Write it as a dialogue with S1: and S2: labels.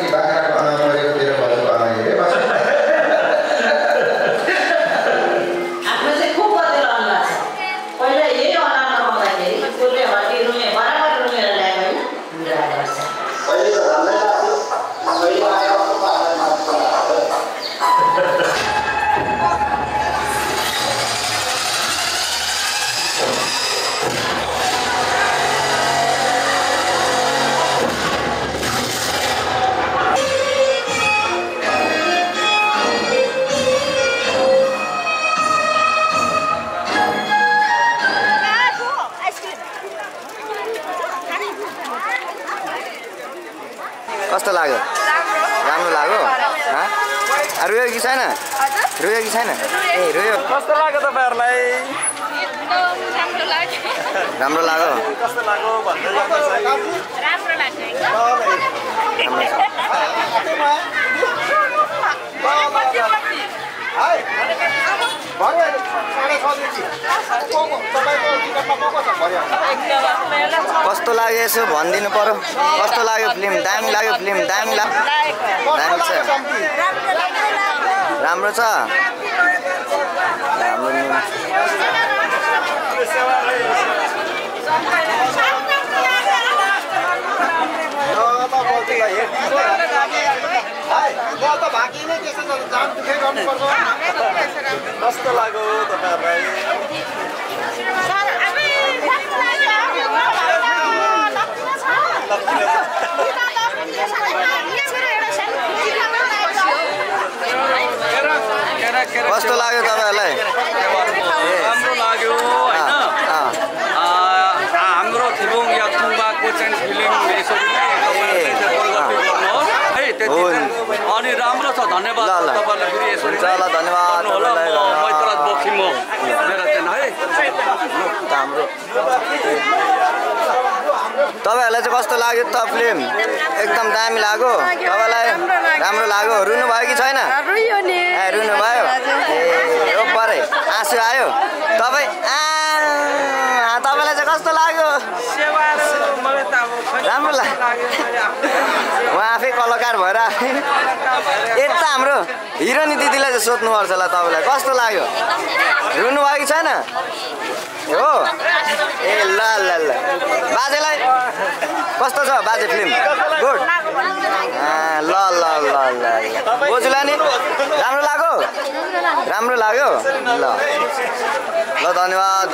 S1: पछि बाख्राको अनाउ परेको तेरो घरको अनाउ हेरे बस
S2: आफ्नो चाहिँ खुब बदल अनुहार छ पहिला यही अनाउ नपाउँदाखेरि त्यसले हड्डी रुमे बराबर रुमेर ल्यायो होइन बुढा गर्छ
S3: पहिले त राम्रै लाग्थ्यो अहिले आयो
S4: कस्तो लाग्यो राम्रो लाग्यो रुयो कि छैन रुयो कि छैन ए रुयो
S5: कस्तो लाग्यो तपाईहरुलाई
S4: राम्रो लाग्यो
S5: कस्तो लाग्यो भन्दै गर्नुहोस् है
S6: राम्रो लाग्यो
S4: कस्तो लाग्यो यसो भनिदिनु पर्यो कस्तो लाग्यो फिल्म दामी लाग्यो फिल्म दामी छ राम्रो छ
S5: कस्तो लाग्यो तपाईहरुलाई
S4: कस्तो लाग्यो तपाईहरुलाई
S5: राम्रो लाग्यो हैन हाम्रो थिबोङ याथुङबाको चाहिँ फिल्म यसरी नै अनि राम्रो छ धन्यवाद तपाईहरुलाई फेरि यसरी
S4: ल धन्यवाद
S5: तपाईलाई मैतराज बखिम मेरो चाहिँ है
S4: हाम्रो तपाईहरुलाई चाहिँ कस्तो लाग्यो त फिल्म एकदम दामी लाग्यो तपाईलाई राम्रो लाग्यो रुनु भयो कि छैन
S6: रुयो नि
S4: ए रुनु भयो ए हो परे आँसु आयो तपाई तपाईलाई चाहिँ कस्तो लाग्यो राम्रो लाग्यो उहाँ आफै कलाकार भएर यता हाम्रो हिरोनी दिदीलाई चाहिँ सोध्नुपर्छ होला तपाईलाई कस्तो लाग्यो रुनु भयो कि छैन हो ए ल ल ल बाजेलाई कस्तो छ बाजे फिल्म गुड ल ल ल ल बोजूलाई नि राम्रो लाग्यो ल ल धन्यवाद